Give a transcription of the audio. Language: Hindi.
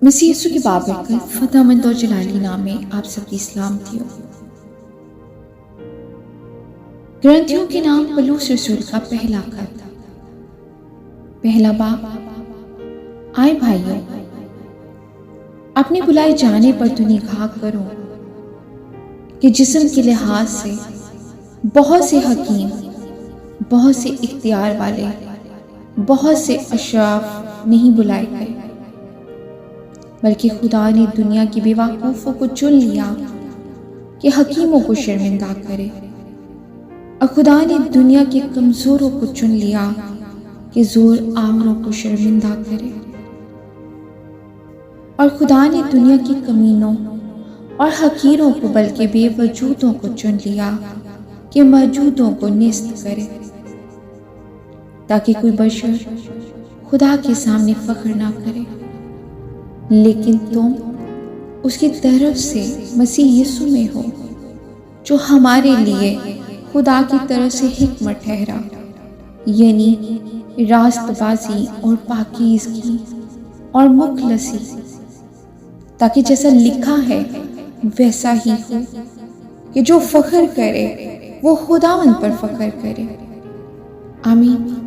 मसीह यीशु की बाबरकत फ़तेहमंद और जलाली नाम में आप सबकी सलामती हो। ग्रंथियों के नाम पौलुस रसूल का पहला खत, पहला बाब। आए भाइयों, अपने बुलाए जाने पर तो निगाह करो कि जिस्म के लिहाज से बहुत से हकीम, बहुत से इख्तियार वाले, बहुत से अशराफ नहीं बुलाए गए, बल्कि खुदा ने दुनिया के बेवकूफ़ों को चुन लिया कि हकीमों को शर्मिंदा करे, और खुदा ने दुनिया के कमज़ोरों को चुन लिया कि ज़ोर आवरों को शर्मिंदा करे। और खुदा ने दुनिया के कमीनों और हकीरों को बल्कि बेवजूदों को चुन लिया कि मौजूदों को निस्त करे, ताकि कोई बशर खुदा के सामने फ़ख्र ना करे। लेकिन तुम उसकी तरफ से मसीह यीशु में हो, जो हमारे लिए खुदा की तरफ से हिकमत ठहरा, यानी रास्तबाजी और पाकीज़गी और मुखलसी, ताकि जैसा लिखा है वैसा ही हो कि जो फ़ख्र करे वो खुदावंद पर फ़ख्र करे। आमीन।